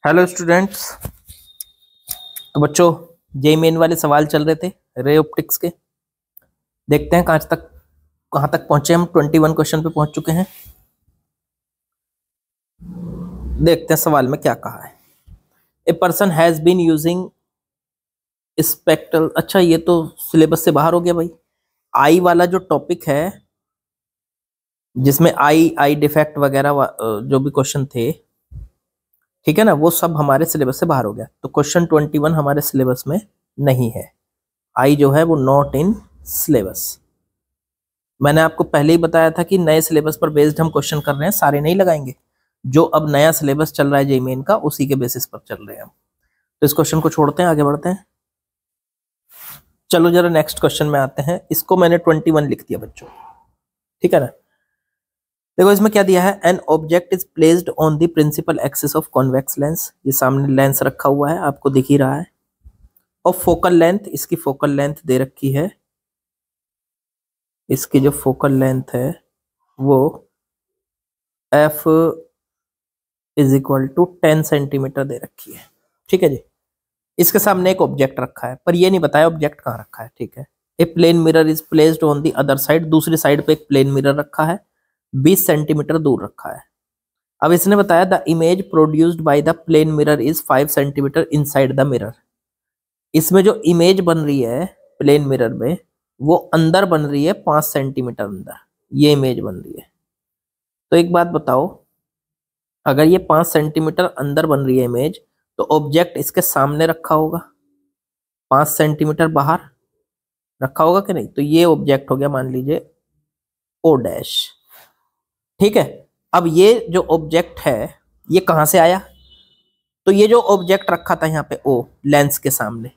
Hello students. तो बच्चों, JEE main वाले सवाल चल रहे थे रे ऑप्टिक्स के। देखते हैं कहाँ तक पहुंचे। हम 21 क्वेश्चन पे पहुंच चुके हैं। देखते हैं सवाल में क्या कहा है। A person has been using spectral. अच्छा, ये तो सिलेबस से बाहर हो गया भाई। आई वाला जो टॉपिक है जिसमें आई डिफेक्ट वगैरह जो भी क्वेश्चन थे, ठीक है ना, वो सब हमारे सिलेबस से बाहर हो गया। तो क्वेश्चन 21 हमारे सिलेबस में नहीं है। आई जो है वो नॉट इन सिलेबस। मैंने आपको पहले ही बताया था कि नए सिलेबस पर बेस्ड हम क्वेश्चन कर रहे हैं, सारे नहीं लगाएंगे। जो अब नया सिलेबस चल रहा है जेईई मेन का, उसी के बेसिस पर चल रहे हैं हम। तो इस क्वेश्चन को छोड़ते हैं, आगे बढ़ते हैं। चलो जरा नेक्स्ट क्वेश्चन में आते हैं। इसको मैंने 21 लिख दिया बच्चों, ठीक है ना। देखो इसमें क्या दिया है। An object is placed on the principal axis of convex lens. ये सामने लेंस रखा हुआ है, आपको दिख ही रहा है। और फोकल लेंथ, इसकी फोकल लेंथ दे रखी है। इसकी जो फोकल लेंथ है वो f is equal to 10 centimetre दे रखी है, ठीक है जी। इसके सामने एक ऑब्जेक्ट रखा है, पर ये नहीं बताया ऑब्जेक्ट कहाँ रखा है, ठीक है। A plane mirror is placed on the other side. दूसरी साइड पे एक प्लेन मिरर रखा है, 20 सेंटीमीटर दूर रखा है। अब इसने बताया the image produced by the plane mirror is 5 centimetre inside the mirror. इसमें जो इमेज बन रही है प्लेन मिरर में, वो अंदर बन रही है 5 सेंटीमीटर अंदर, ये इमेज बन रही है। तो एक बात बताओ, अगर ये 5 सेंटीमीटर अंदर बन रही है इमेज, तो ऑब्जेक्ट इसके सामने रखा होगा, 5 सेंटीमीटर बाहर रखा होगा कि नहीं। तो ये ऑब्जेक्ट हो गया, मान लीजिए ओ डैश, ठीक है। अब ये जो ऑब्जेक्ट है ये कहां से आया। तो ये जो ऑब्जेक्ट रखा था यहाँ पे ओ लेंस के सामने,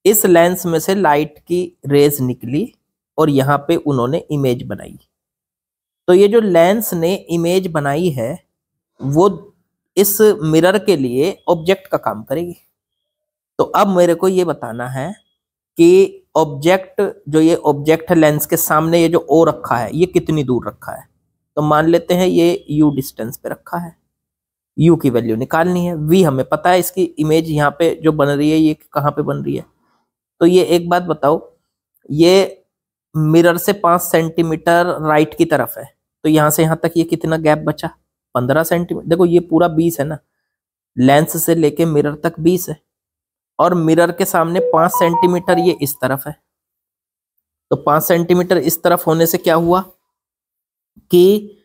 इस लेंस में से लाइट की रेज निकली और यहाँ पे उन्होंने इमेज बनाई। तो ये जो लेंस ने इमेज बनाई है वो इस मिरर के लिए ऑब्जेक्ट का काम करेगी। तो अब मेरे को ये बताना है कि ऑब्जेक्ट, जो ये ऑब्जेक्ट है लेंस के सामने, ये जो ओ रखा है ये कितनी दूर रखा है। तो मान लेते हैं ये यू डिस्टेंस पे रखा है। यू की वैल्यू निकालनी है। वी हमें पता है, इसकी इमेज यहाँ पे जो बन रही है ये कहाँ पे बन रही है। तो ये एक बात बताओ, ये मिरर से 5 सेंटीमीटर राइट की तरफ है, तो यहां से यहां तक ये कितना गैप बचा, 15 सेंटीमीटर। देखो ये पूरा 20 है ना, लेंस से लेके मिरर तक 20 है, और मिरर के सामने 5 सेंटीमीटर ये इस तरफ है। तो 5 सेंटीमीटर इस तरफ होने से क्या हुआ कि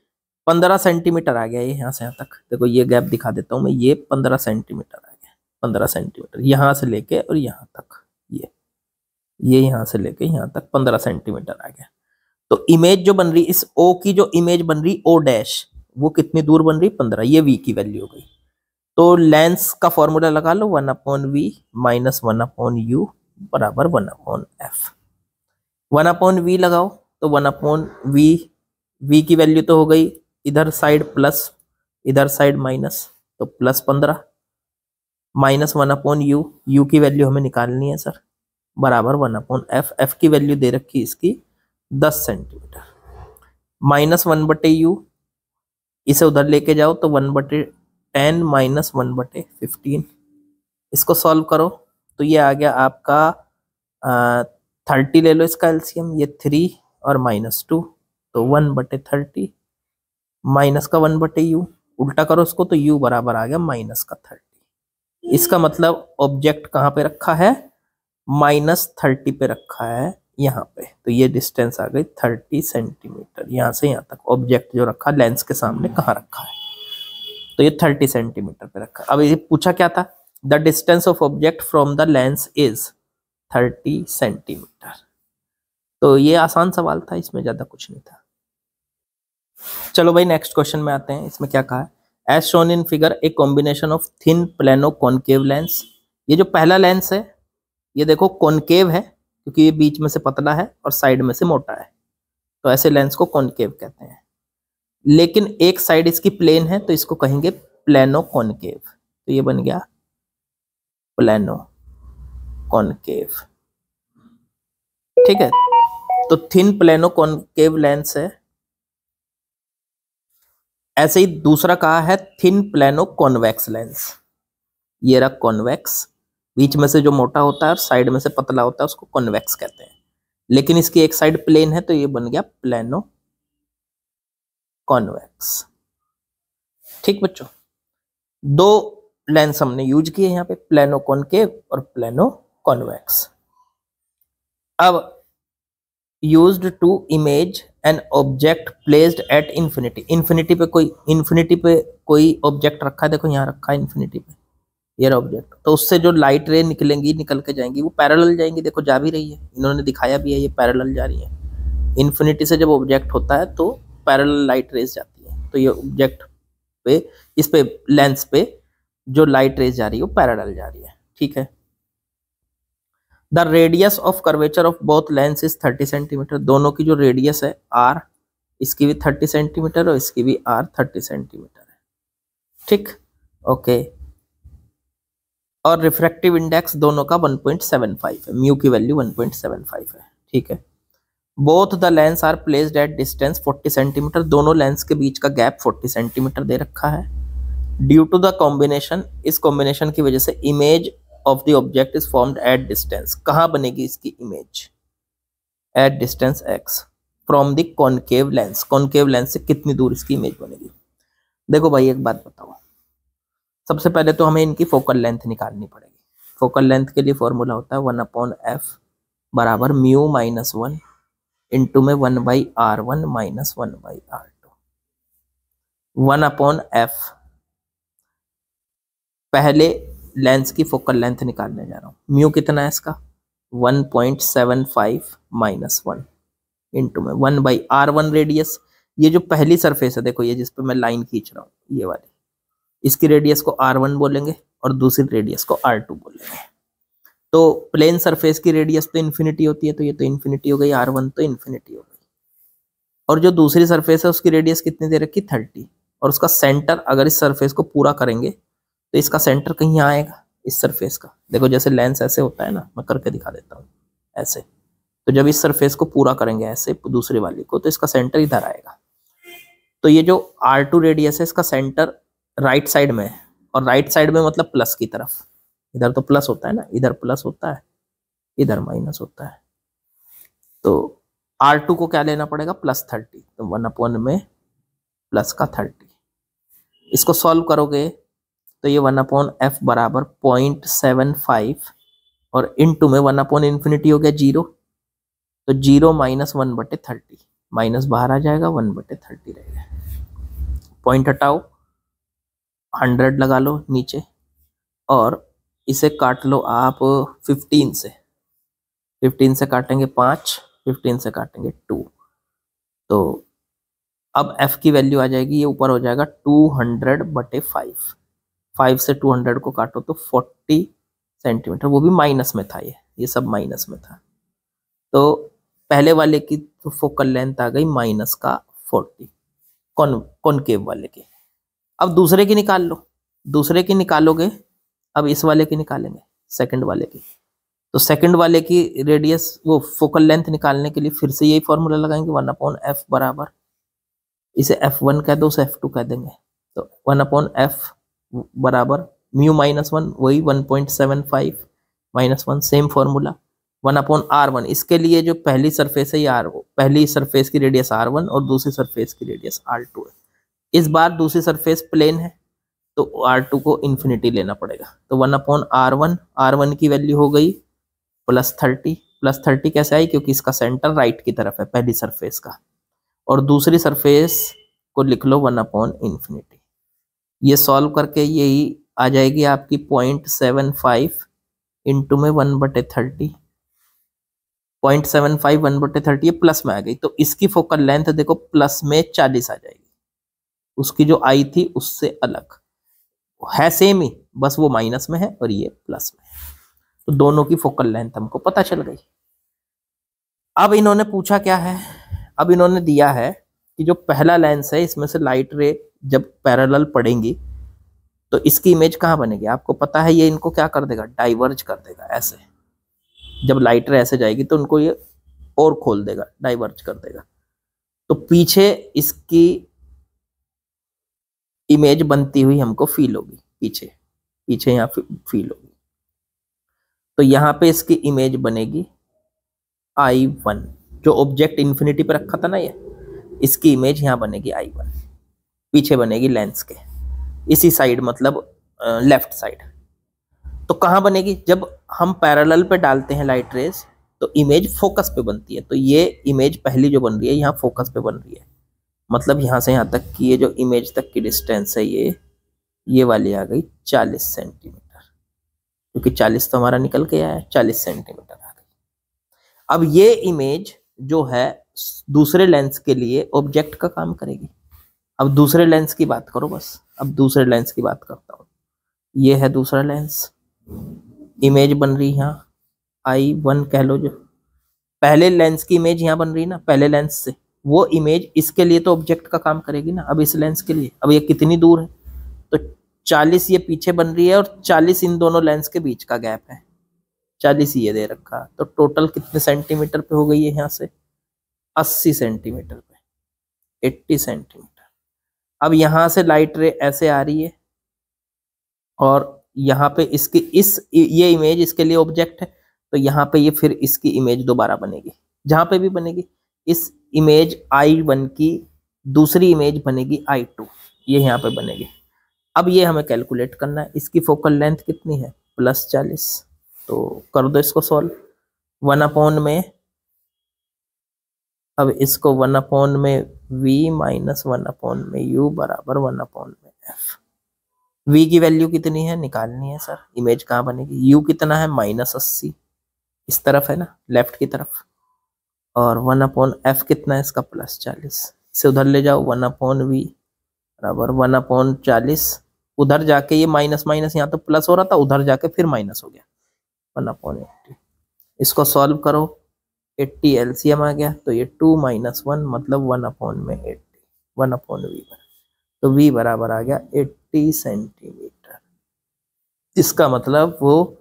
15 सेंटीमीटर आ गया ये यहां से यहां तक। देखो ये गैप दिखा देता हूं मैं, ये 15 सेंटीमीटर आ गया। 15 सेंटीमीटर यहां से लेके और यहां तक, ये यहां से लेके यहां तक 15 सेंटीमीटर आ गया। तो इमेज जो बन रही, इस ओ की जो इमेज बन रही ओ डैश, वो कितनी दूर बन रही, 15। ये वी की वैल्यू हो गई। तो लेंस का फॉर्मूला लगा लो, 1/v माइनस 1/u बराबर 1/f। 1/v लगाओ तो 1/v, v की वैल्यू तो हो गई इधर साइड प्लस, इधर साइड माइनस, तो प्लस 15 माइनस 1/u, u की वैल्यू हमें निकालनी है सर, बराबर 1/f। f की वैल्यू दे रखी इसकी 10 सेंटीमीटर। माइनस 1/u, इसे उधर लेके जाओ तो 1/10 माइनस 1/15। इसको सॉल्व करो तो ये आ गया आपका 30 ले लो इसका एलसीएम, ये 3 और -2, तो 1/30 माइनस का 1/u, उल्टा करो इसको तो u बराबर आ गया माइनस का 30। इसका मतलब ऑब्जेक्ट कहाँ पे रखा है, -30 पे रखा है यहाँ पे। तो ये डिस्टेंस आ गई 30 सेंटीमीटर, यहाँ से यहाँ तक ऑब्जेक्ट जो रखा लेंस के सामने कहाँ रखा है, तो ये 30 सेंटीमीटर पे रखा है। अब ये पूछा क्या था, the distance of object from the lens is 30 centimetre. तो ये आसान सवाल था, इसमें ज्यादा कुछ नहीं था। चलो भाई नेक्स्ट क्वेश्चन में आते हैं। इसमें क्या कहा है, as shown in figure a combination of thin plano concave lens. ये जो पहला लेंस है ये देखो कॉनकेव है, क्योंकि ये बीच में से पतला है और साइड में से मोटा है, तो ऐसे लेंस को कॉनकेव कहते हैं। लेकिन एक साइड इसकी प्लेन है तो इसको कहेंगे प्लेनो कॉनकेव। तो ये बन गया प्लेनो कॉनकेव, ठीक है। तो थिन प्लेनो कॉनकेव लेंस है। ऐसे ही दूसरा कहा है थिन प्लेनो कॉन्वेक्स लेंस। ये रहा कॉन्वेक्स, बीच में से जो मोटा होता है और साइड में से पतला होता है उसको कॉन्वेक्स कहते हैं, लेकिन इसकी एक साइड प्लेन है तो ये बन गया प्लेनो कॉन्वेक्स। ठीक बच्चों, दो लेंस हमने यूज किए यहाँ पे, प्लेनो कॉनकेव और प्लेनो कॉन्वेक्स। अब used to image an object placed at infinity, infinity पे कोई ऑब्जेक्ट रखा है, देखो यहाँ रखा है इन्फिनिटी पे ये ऑब्जेक्ट, तो उससे जो लाइट रे निकलेंगी, निकल के जाएंगी, वो पैरेलल जाएंगी, देखो जा भी रही है, इन्होंने दिखाया भी है ये पैरेलल जा रही है। इन्फिनिटी से जब ऑब्जेक्ट होता है तो पैरेलल लाइट रेज जाती है, तो ये ऑब्जेक्ट पे, इस पे लेंस पे जो लाइट रेज जा रही है वो पैरेलल जा रही है। ठीक है, the radius of curvature of both lens is 30 centimetre, दोनों की जो रेडियस है आर, इसकी भी 30 सेंटीमीटर और इसकी भी आर 30 सेंटीमीटर है। ठीक, ओके, और रिफ्रैक्टिव इंडेक्स दोनों का 1.75 है, म्यू की वैल्यू 1.75 है। ठीक है, both the lens are placed at distance 40 centimetre, दोनों लेंस के बीच का गैप 40 सेंटीमीटर दे रखा है। ड्यू टू द कॉम्बिनेशन, इस कॉम्बिनेशन की वजह से image of the object is formed at distance, कहाँ बनेगी इसकी image? At distance x from the concave lens, concave lens से कितनी दूर इसकी इमेज बनेगी? देखो भाई एक बात बताओ, सबसे पहले तो हमें इनकी फोकल लेंथ निकालनी पड़ेगी। फोकल लेंथ के लिए फॉर्मूला होता है 1/f बराबर म्यू माइनस 1 इंटू में 1/r1 माइनस 1/r2। 1/f, पहले लेंस की फोकल लेंथ निकालने जा रहा हूँ, म्यू कितना है इसका 1.75 माइनस 1 इंटू में 1/r1 रेडियस, ये जो पहली सरफेस है देखो, ये जिस पे मैं लाइन खींच रहा हूँ ये वाली, इसकी रेडियस को r1 बोलेंगे और दूसरी रेडियस को r2 बोलेंगे। तो प्लेन सरफेस की रेडियस तो इन्फिनिटी होती है, तो ये तो इन्फिनिटी हो गई, r1 तो इन्फिनिटी हो गई, और जो दूसरी सरफेस है उसकी रेडियस कितनी दे रखी 30, और उसका सेंटर अगर इस सरफेस को पूरा करेंगे तो इसका सेंटर कहीं यहाँ आएगा इस सरफेस का, देखो जैसे लेंस ऐसे होता है ना, मैं करके दिखा देता हूँ ऐसे, तो जब इस सरफेस को पूरा करेंगे ऐसे दूसरी वाली को, तो इसका सेंटर इधर आएगा। तो ये जो r2 रेडियस है इसका सेंटर राइट साइड में है, और राइट साइड में मतलब प्लस की तरफ, इधर तो प्लस होता है ना, इधर प्लस होता है इधर माइनस होता है, तो r2 को क्या लेना पड़ेगा +30, तो 1/, में प्लस का 30, इसको सॉल्व करोगे तो ये 1/f बराबर 0.75 और इंटू में 1/∞ हो गया 0, तो 0 माइनस 1/30, माइनस बाहर आ जाएगा 1/30 रहेगा, पॉइंट हटाओ 100 लगा लो नीचे, और इसे काट लो आप 15 से, 15 से काटेंगे 5, 15 से काटेंगे 2, तो अब f की वैल्यू आ जाएगी, ये ऊपर हो जाएगा 200/5, 5 से 200 को काटो तो 40 सेंटीमीटर, वो भी माइनस में था, ये सब माइनस में था, तो पहले वाले की तो फोकल लेंथ आ गई माइनस का 40 कॉनकेव वाले की। अब दूसरे की निकाल लो, दूसरे की निकालोगे, अब इस वाले की निकालेंगे सेकंड वाले की, तो सेकंड वाले की रेडियस, वो फोकल लेंथ निकालने के लिए फिर से यही फॉर्मूला लगाएंगे 1/f बराबर, इसे f1 कह दो, उसे f2 कह देंगे, तो 1/f बराबर म्यू माइनस 1, वही 1.75 माइनस 1, सेम फॉर्मूला 1/r1, इसके लिए जो पहली सरफेस है ये पहली सरफेस की रेडियस r1 और दूसरी सरफेस की रेडियस r2 है, इस बार दूसरी सरफेस प्लेन है तो r2 को इन्फिनिटी लेना पड़ेगा, तो 1/r1, r1 की वैल्यू हो गई +30, +30 कैसे आई, क्योंकि इसका सेंटर राइट की तरफ है पहली सरफेस का, और दूसरी सरफेस को लिख लो 1/∞, ये सॉल्व करके यही आ जाएगी आपकी 0.75 इंटू में 1/30, 0.75 1/30, ये प्लस में आ गई, तो इसकी फोकल लेंथ देखो प्लस में 40 आ जाएगी, उसकी जो आई थी उससे अलग है, सेम ही, बस वो माइनस में है और ये प्लस में है, तो दोनों की फोकल लेंथ हमको पता चल गई। अब इन्होंने पूछा क्या है, अब इन्होंने दिया है कि जो पहला लेंस है इसमें से लाइट रे जब पैरेलल पड़ेंगी तो इसकी इमेज कहाँ बनेगी, आपको पता है ये इनको क्या कर देगा, डाइवर्ज कर देगा ऐसे, जब लाइट रे ऐसे जाएगी तो उनको ये और खोल देगा, डाइवर्ज कर देगा, तो पीछे इसकी इमेज बनती हुई हमको फील होगी, पीछे पीछे यहाँ फील होगी। तो यहाँ पे इसकी इमेज बनेगी I1, जो ऑब्जेक्ट इन्फिनिटी पे रखा था ना ये, इसकी इमेज यहाँ बनेगी I1, पीछे बनेगी लेंस के इसी साइड, मतलब लेफ्ट साइड। तो कहाँ बनेगी? जब हम पैरेलल पे डालते हैं लाइट रेज तो इमेज फोकस पे बनती है। तो ये इमेज पहली जो बन रही है यहाँ फोकस पे बन रही है, मतलब यहाँ से यहाँ तक की ये जो इमेज तक की डिस्टेंस है ये वाली आ गई 40 सेंटीमीटर, क्योंकि 40 तो हमारा निकल के आया है, 40 सेंटीमीटर आ गई। अब ये इमेज जो है दूसरे लेंस के लिए ऑब्जेक्ट का काम करेगी। अब दूसरे लेंस की बात करो बस, अब दूसरे लेंस की बात करता हूँ। ये है दूसरा लेंस, इमेज बन रही यहाँ I1 कह लो, जो पहले लेंस की इमेज यहाँ बन रही ना पहले लेंस से, वो इमेज इसके लिए तो ऑब्जेक्ट का काम करेगी ना। अब इस लेंस के लिए, अब ये कितनी दूर है? तो 40 ये पीछे बन रही है और 40 इन दोनों लेंस के बीच का गैप है, 40 ये दे रखा। तो टोटल कितने सेंटीमीटर पे हो गई है? यहाँ से 80 सेंटीमीटर पे, 80 सेंटीमीटर। अब यहाँ से लाइट रे ऐसे आ रही है और यहाँ पे इसकी ये इमेज इसके लिए ऑब्जेक्ट है, तो यहाँ पे ये फिर इसकी इमेज दोबारा बनेगी, जहां पे भी बनेगी इस इमेज I1 की दूसरी इमेज बनेगी I2, ये यहाँ पे बनेगी। अब ये हमें कैलकुलेट करना है, इसकी फोकल लेंथ कितनी है? +40। तो कर दो इसको सॉल्व। 1 में, अब इसको 1 में v माइनस 1 में u बराबर 1 में f। v की वैल्यू कितनी है निकालनी है सर, इमेज कहाँ बनेगी? u कितना है? -80 इस तरफ है ना, लेफ्ट की तरफ, और 1/f कितना है इसका? +40। इसे उधर ले जाओ, 1/v बराबर 1/40। उधर जाके ये माइनस माइनस, यहाँ तो प्लस हो रहा था, उधर जाके फिर माइनस हो गया, 1/80। इसको सॉल्व करो, 80 एलसीएम आ गया, तो ये 2 - 1 मतलब 1/80, 1/v। तो v बराबर आ गया 80 सेंटीमीटर। इसका मतलब वो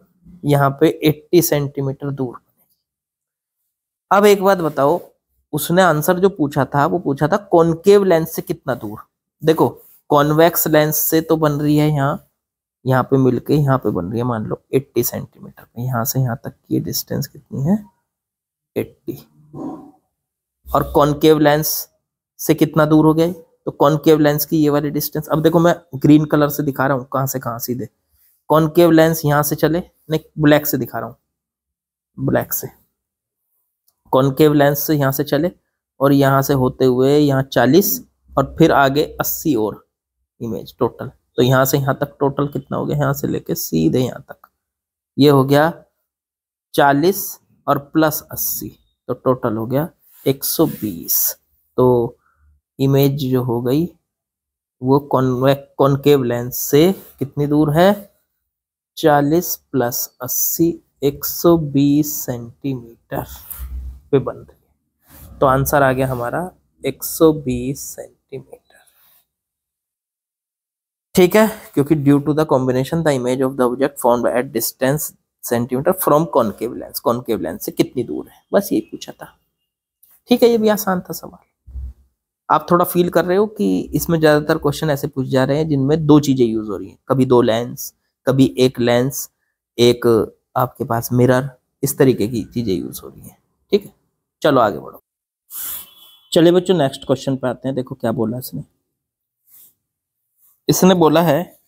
यहाँ पे 80 सेंटीमीटर दूर। अब एक बात बताओ, उसने आंसर जो पूछा था वो पूछा था कॉनकेव लेंस से कितना दूर। देखो कॉन्वेक्स लेंस से तो बन रही है यहाँ पे मिलके यहाँ पे बन रही है मान लो 80 सेंटीमीटर पे, यहाँ से यहाँ तक की डिस्टेंस कितनी है? 80। और कॉनकेव लेंस से कितना दूर हो गया? तो कॉनकेव लेंस की ये वाली डिस्टेंस, अब देखो मैं ग्रीन कलर से दिखा रहा हूँ कहाँ से कहाँ सीधे। कॉनकेव लेंस यहाँ से चले, नहीं ब्लैक से दिखा रहा हूँ, ब्लैक से। कॉनकेव लेंस से यहाँ से चले और यहाँ से होते हुए यहाँ 40 और फिर आगे 80 और इमेज टोटल। तो यहाँ से यहाँ तक टोटल कितना हो गया? यहाँ से लेके सीधे यहाँ तक ये हो गया 40 और +80, तो टोटल हो गया 120। तो इमेज जो हो गई वो कॉनकेव लेंस से कितनी दूर है? 40 + 80, 120 सेंटीमीटर पे बन रही है। तो आंसर आ गया हमारा 120 सेंटीमीटर। ठीक है, क्योंकि due to the combination the image of the object formed at distance centimetre from concave lens, concave lens से कितनी दूर है, बस यही पूछा था। ठीक है, ये भी आसान था सवाल। आप थोड़ा फील कर रहे हो कि इसमें ज्यादातर क्वेश्चन ऐसे पूछ जा रहे हैं जिनमें दो चीजें यूज हो रही हैं, कभी 2 लेंस, कभी एक लेंस, एक आपके पास मिरर, इस तरीके की चीजें यूज हो रही हैं। ठीक है, चलो आगे बढ़ो। चलिए बच्चों नेक्स्ट क्वेश्चन पे आते हैं। देखो क्या बोला इसने बोला है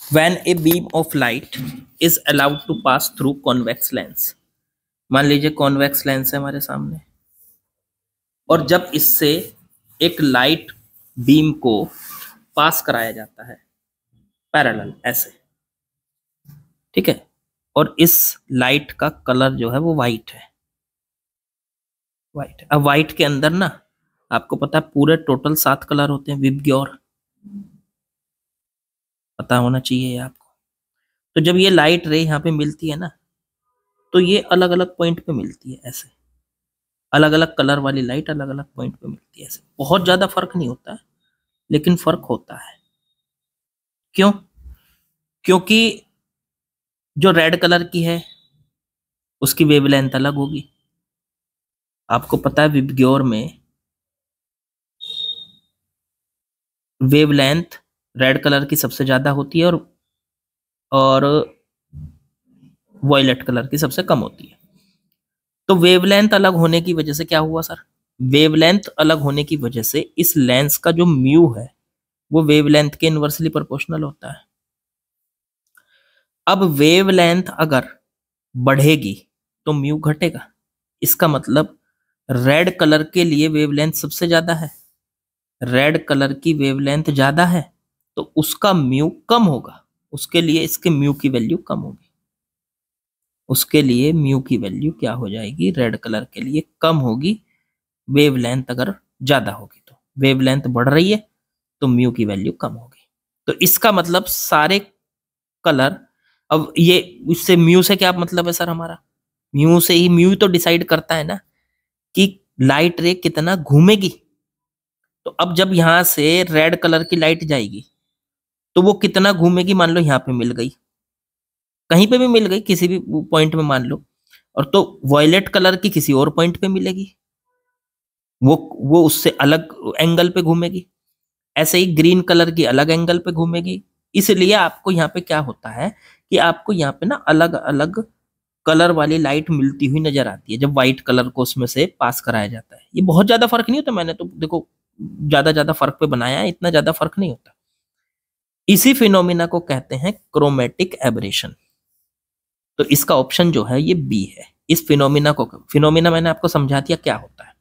when a beam of light is allowed to pass through convex lens। मान लीजिए कॉन्वेक्स लेंस है हमारे सामने और जब इससे एक लाइट बीम को पास कराया जाता है पैरेलल ऐसे, ठीक है, और इस लाइट का कलर जो है वो वाइट है, वाइट। अब वाइट के अंदर ना आपको पता है पूरे टोटल 7 कलर होते हैं, विबग्योर पता होना चाहिए आपको। तो जब ये लाइट रे यहाँ पे मिलती है ना तो ये अलग अलग पॉइंट पे मिलती है ऐसे, अलग अलग कलर वाली लाइट अलग अलग पॉइंट पे मिलती है ऐसे। बहुत ज्यादा फर्क नहीं होता लेकिन फर्क होता है। क्यों? क्योंकि जो रेड कलर की है उसकी वेवलेंथ अलग होगी। आपको पता है विबग्योर में वेवलेंथ रेड कलर की सबसे ज्यादा होती है और और वॉयलेट कलर की सबसे कम होती है। तो वेवलेंथ अलग होने की वजह से क्या हुआ सर, वेवलेंथ अलग होने की वजह से इस लेंस का जो म्यू है वो वेवलेंथ के इनवर्सली प्रोपोर्शनल होता है। अब वेवलेंथ अगर बढ़ेगी तो म्यू घटेगा। इसका मतलब रेड कलर के लिए वेवलेंथ सबसे ज्यादा है, रेड कलर की वेवलेंथ ज्यादा है तो उसका म्यू कम होगा, उसके लिए इसके म्यू की वैल्यू कम होगी, उसके लिए म्यू की वैल्यू क्या हो जाएगी, रेड कलर के लिए कम होगी। वेवलेंथ अगर ज्यादा होगी तो वेवलेंथ बढ़ रही है तो म्यू की वैल्यू कम होगी। तो इसका मतलब सारे कलर, अब ये इससे म्यू से क्या मतलब है सर हमारा, म्यू से ही, म्यू तो डिसाइड करता है ना कि लाइट रे कितना घूमेगी। तो अब जब यहां से रेड कलर की लाइट जाएगी तो वो कितना घूमेगी, मान लो यहाँ पे मिल गई, कहीं पे भी मिल गई किसी भी पॉइंट में मान लो, और तो वॉयलेट कलर की किसी और पॉइंट पे मिलेगी, वो उससे अलग एंगल पे घूमेगी। ऐसे ही ग्रीन कलर की अलग एंगल पे घूमेगी। इसलिए आपको यहाँ पे क्या होता है कि आपको यहाँ पे ना अलग अलग कलर वाली लाइट मिलती हुई नजर आती है जब व्हाइट कलर को उसमें से पास कराया जाता है। ये बहुत ज्यादा फर्क नहीं होता, मैंने तो देखो ज्यादा ज्यादा फर्क पे बनाया है, इतना ज्यादा फर्क नहीं होता। इसी फिनोमिना को कहते हैं क्रोमेटिक एबरेशन। तो इसका ऑप्शन जो है ये बी है। इस फिनोमिना को, फिनोमिना मैंने आपको समझा दिया क्या होता है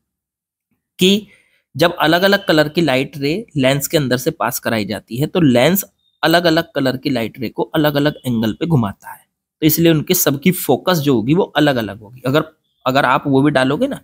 कि जब अलग अलग कलर की लाइट रे लेंस के अंदर से पास कराई जाती है तो लेंस अलग अलग कलर की लाइट रे को अलग अलग एंगल पे घुमाता है, तो इसलिए उनकी सबकी फोकस जो होगी वो अलग अलग होगी। अगर अगर आप वो भी डालोगे ना,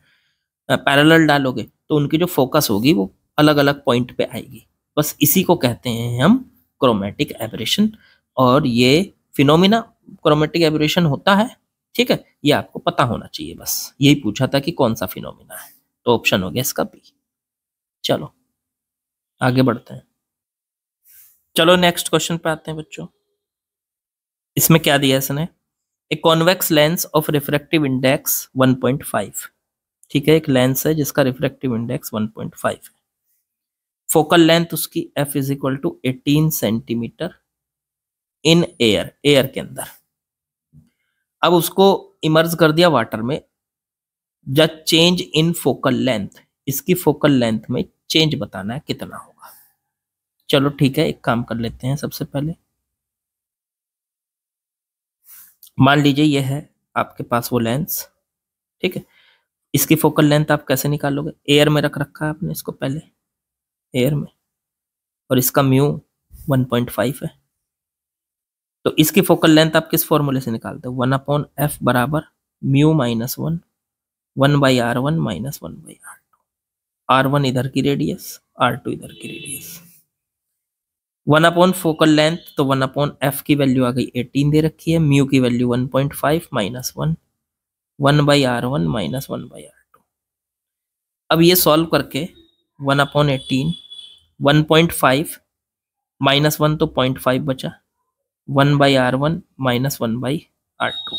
पैरेलल डालोगे, तो उनकी जो फोकस होगी वो अलग अलग पॉइंट पे आएगी। बस इसी को कहते हैं हम क्रोमेटिक एबरेशन। और ये फिनोमिना क्रोमेटिक एबरेशन होता है, ठीक है, ये आपको पता होना चाहिए। बस यही पूछा था कि कौन सा फिनोमिना है, तो ऑप्शन हो गया इसका बी। चलो आगे बढ़ते हैं। चलो नेक्स्ट क्वेश्चन पे आते हैं बच्चों। इसमें क्या दिया है इसने, a convex lens of refractive index 1.5, ठीक है, एक लेंस है जिसका रिफ्रैक्टिव इंडेक्स 1.5 है। फोकल लेंथ उसकी f is equal to 18 centimetre in air, air के अंदर। अब उसको इमर्ज कर दिया वाटर में। The change in focal length, इसकी फोकल लेंथ में चेंज बताना है कितना होगा। चलो ठीक है, एक काम कर लेते हैं। सबसे पहले मान लीजिए ये है आपके पास वो लेंस, ठीक है। इसकी फोकल लेंथ आप कैसे निकालोगे, एयर में रख रखा है आपने इसको पहले, एयर में, और इसका म्यू 1.5 है। तो इसकी फोकल लेंथ आप किस फॉर्मूले से निकालते हो, 1/f बराबर mu minus 1, 1/r1 minus 1/r2। r1 इधर की रेडियस, r2 इधर की रेडियस। 1 फोकल लेंथ, तो 1/f की वैल्यू आ गई 18 दे रखी है, म्यू की value 1.5 minus 1, 1/r1 minus 1/r2। अब ये सॉल्व करके 1/18, 1.5 माइनस 1 तो 0.5 बचा, 1/r1 माइनस 1/r2।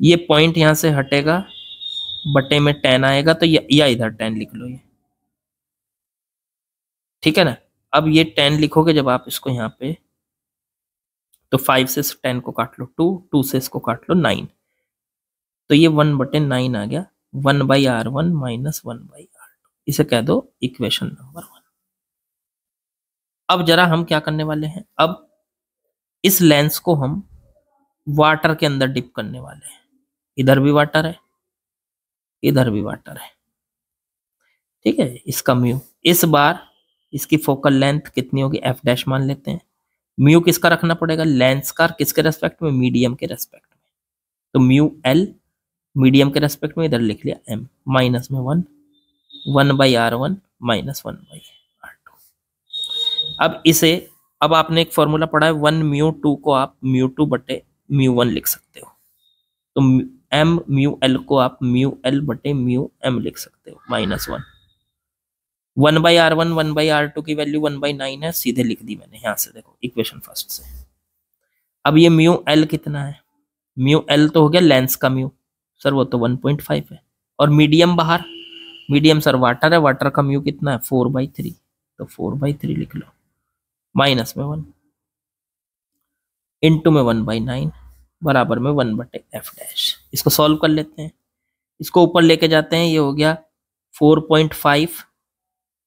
ये पॉइंट यहां से हटेगा, बटे में 10 आएगा, तो या इधर 10 लिख लो ये, ठीक है ना। अब ये 10 लिखोगे जब आप इसको यहाँ पे, तो 5 से 10 को काट लो 2, 2 से इसको काट लो 9, तो ये 1/9 आ गया, 1/r1 माइनस 1/r2। इसे कह दो इक्वेशन नंबर 1। अब जरा हम क्या करने वाले हैं, अब इस लेंस को हम वाटर के अंदर डिप करने वाले हैं। इधर भी वाटर है, इधर भी वाटर है, ठीक है। इसका म्यू, इस बार इसकी फोकल लेंथ कितनी होगी, एफ डैश मान लेते हैं। म्यू किसका रखना पड़ेगा, लेंस का, किसके रेस्पेक्ट में, मीडियम के रेस्पेक्ट में। तो म्यू एल मीडियम के रेस्पेक्ट में इधर लिख लिया एम, माइनस में 1, 1/r1 माइनस 1/r2। अब इसे, अब आपने एक फॉर्मूला पढ़ा है 1 म्यू 2 को आप म्यू 2 बटे म्यू 1 लिख सकते हो। तो एम म्यू एल को आप म्यू एल बटे म्यू एम लिख सकते हो, माइनस 1। 1/r1 1/r2 की वैल्यू 1/9 है, सीधे लिख दी मैंने यहां से, देखो इक्वेशन फर्स्ट से। अब ये म्यू एल कितना है, म्यू एल तो हो गया लेंस का म्यू, सर वो तो 1.5 है। और मीडियम बाहर, मीडियम सर वाटर है, वाटर का म्यू कितना है 4/3, तो 4/3 लिख लो, माइनस में 1। इंटू में 1/9 बराबर में 1/f डैश। इसको सॉल्व कर लेते हैं, इसको ऊपर लेके जाते हैं, ये हो गया 4.5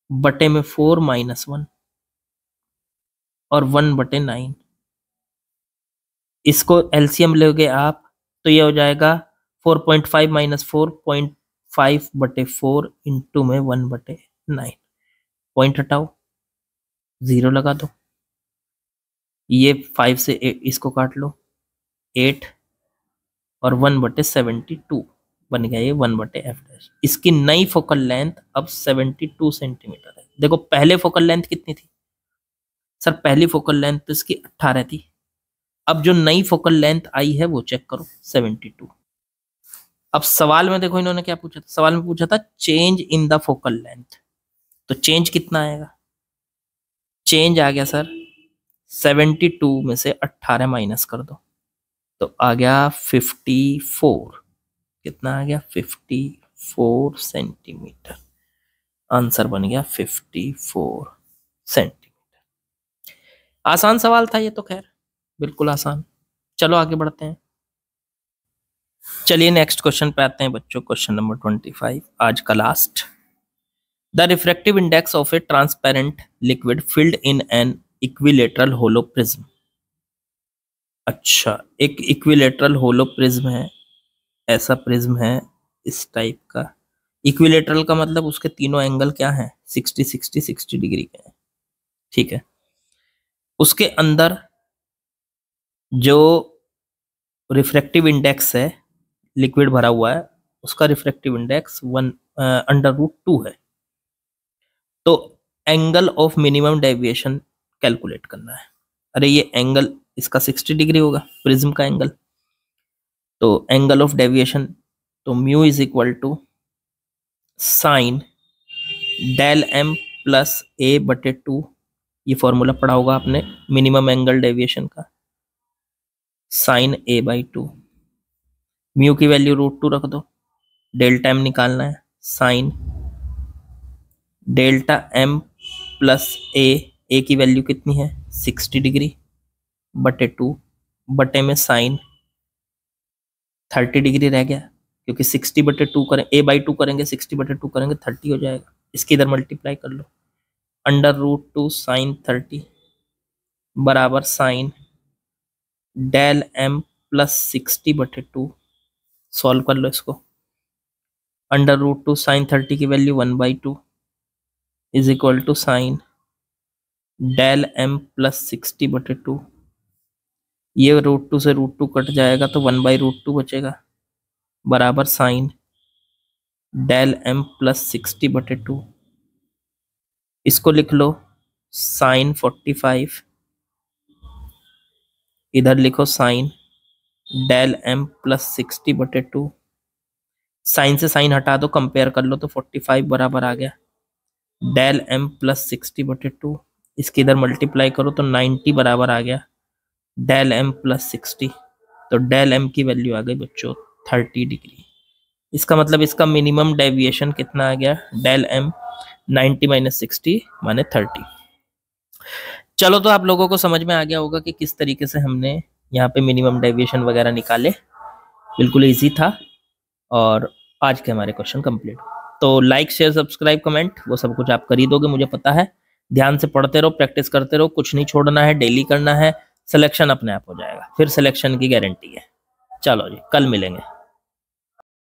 बटे में 4 माइनस 1 और 1/9। इसको एलसीएम लोगे आप तो ये हो जाएगा 4.5 माइनस 4.5 बटे 4 इंटू में 1/9। पॉइंट हटाओ, 0 लगा दो, ये 5 से इसको काट लो, 8 और 1/72 बन गया ये 1/f डैश। इसकी नई फोकल लेंथ अब 72 सेंटीमीटर है। देखो पहले फोकल लेंथ कितनी थी सर? पहली फोकल लेंथ तो इसकी 18 थी। अब जो नई फोकल लेंथ आई है वो चेक करो, 72। अब सवाल में देखो इन्होंने क्या पूछा था, सवाल में पूछा था change in the focal length. तो चेंज कितना आएगा? चेंज आ गया सर 72 में से 18 माइनस कर दो तो आ गया 54। कितना आ गया? 54 सेंटीमीटर। आंसर बन गया 54 सेंटीमीटर। आसान सवाल था ये तो, खैर बिल्कुल आसान। चलो आगे बढ़ते हैं। चलिए नेक्स्ट क्वेश्चन पे आते हैं बच्चों, क्वेश्चन नंबर 25, आज का last. The refractive index of a transparent liquid filled in an equilateral hollow prism. अच्छा, एक इक्विलेटरल होलो प्रिज्म है, ऐसा प्रिज्म है इस टाइप का। इक्विलेटरल का मतलब उसके तीनों एंगल क्या हैं? 60 60 60 डिग्री के हैं, ठीक है। उसके अंदर जो रिफ्रैक्टिव इंडेक्स है, लिक्विड भरा हुआ है, उसका रिफ्रैक्टिव इंडेक्स 1/√2 है। तो angle of minimum deviation calculate करना है। अरे ये एंगल इसका 60 डिग्री होगा, प्रिज्म का एंगल। तो एंगल ऑफ डेविएशन तो mu is equal to sine del M plus A बटे 2। ये फॉर्मूला पढ़ा होगा आपने मिनिमम एंगल डेविएशन का, साइन ए बाई 2। म्यू की वैल्यू √2 रख दो, डेल्टा एम निकालना है, sine delta M plus A की वैल्यू कितनी है? 60 डिग्री बटे 2 बटे में साइन 30 डिग्री रह गया, क्योंकि 60/2 करें, a/2 करेंगे, 60/2 करेंगे 30 हो जाएगा। इसकी इधर मल्टीप्लाई कर लो, √2 साइन 30 बराबर sine del M plus 60/2। Solve कर लो इसको, √2 साइन 30 की value 1/2 is equal to sine del M plus 60/2। ये √2 से √2 कट जाएगा तो 1/√2 बचेगा, बराबर साइन डेल एम प्लस 60/2। इसको लिख लो साइन 45, इधर लिखो sine del M plus 60/2। Sine से साइन हटा दो, कंपेयर कर लो तो 45 बराबर आ गया डेल एम प्लस 60/2। इसके इधर मल्टीप्लाई करो तो 90 बराबर आ गया डेल एम प्लस 60। तो डेल एम की वैल्यू आ गई बच्चों 30 डिग्री। इसका मतलब इसका मिनिमम डेविएशन कितना आ गया? डेल एम 90 माइनस 60 माने 30। चलो तो आप लोगों को समझ में आ गया होगा कि किस तरीके से हमने यहाँ पे मिनिमम डेविएशन वगैरह निकाले। बिल्कुल इजी था और आज के हमारे क्वेश्चन कंप्लीट। तो लाइक शेयर सब्सक्राइब कमेंट वो सब कुछ आप कर ही दोगे, मुझे पता है। ध्यान से पढ़ते रहो, प्रैक्टिस करते रहो, कुछ नहीं छोड़ना है, डेली करना है। सिलेक्शन अपने आप हो जाएगा, फिर सिलेक्शन की गारंटी है। चलो जी, कल मिलेंगे।